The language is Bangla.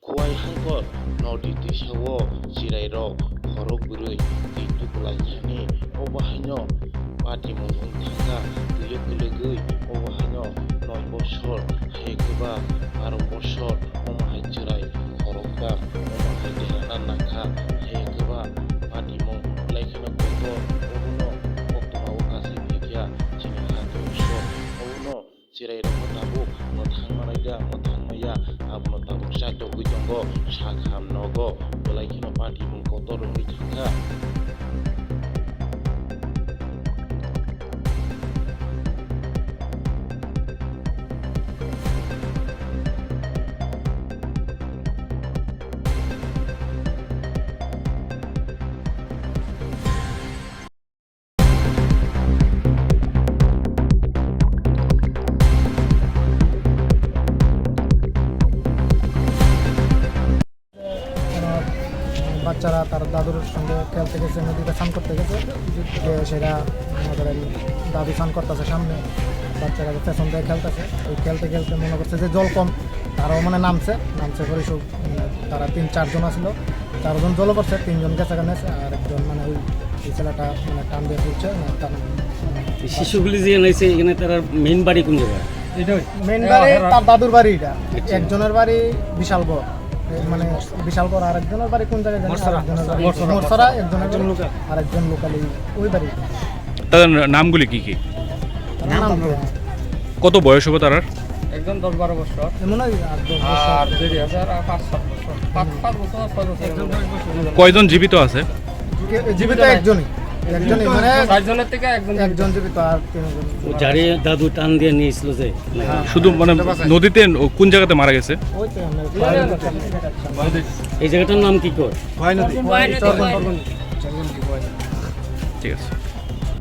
Kuai hangkot no di tisawo sirai rok khorok burui di tukulai thani obahanyo pati mungkung thanga tuyo kulegui obahanyo 9 বছর haikuba 12 বছর omahai chirai khorokka omahai dehana nakha haikuba pati mung laikhana koto obuno koktoma okasi bhegya chini khatosho obuno chirai rok tabuk no thangmanaiga no thangmaya abono tabuk sakto guitongo sakham nogo laikhana pati mung koto rungui thangka বাচ্চারা তার দাদুর সঙ্গে খেলতে গেছে, নদীতে স্নান করতে গেছে, সেটা আমাদের এই দাদু স্নান করতেছে সামনে, বাচ্চারা পেছন দিয়ে খেলতেছে। ওই খেলতে খেলতে মনে করছে যে জল কম, তারাও মানে নামছে করে সব তারা 3-4 জন আসলো, 4 জন জল পড়ছে, 3 জন গেছে গানে, আর একজন মানে ওই ছেলেটা মানে টান দিয়ে তুলছে। শিশুগুলি যে নাইছে এখানে তার মেইন বাড়ি কোন জায়গায়? মেইন বাড়ি তার দাদুর বাড়ি, এটা একজনের বাড়ি বিশালগড়, মানে বিশালগড়, আর একজনের বাড়ি কোন জায়গায় মোরসরা, আর একজন লোকালি ওই বাড়ি। তাদের নামগুলি কি কি? কত বয়স হবে তার? একজন 10-12 বছর, মনে হয় আর দেরি আছে আর 5-7 বছর, 5 বছর 6 বছর। কয়জন জীবিত আছে? জীবিত একজনই মানে 4 জনের থেকে একজন জীবিত, আর 3 জন। যারে দাদু টান দিয়ে নিয়েছিল যে শুধু মানে নদীতে কোন জায়গাতে মারা গেছে? ওই তো এই জায়গাটার নাম কি কর? ঠিক আছে।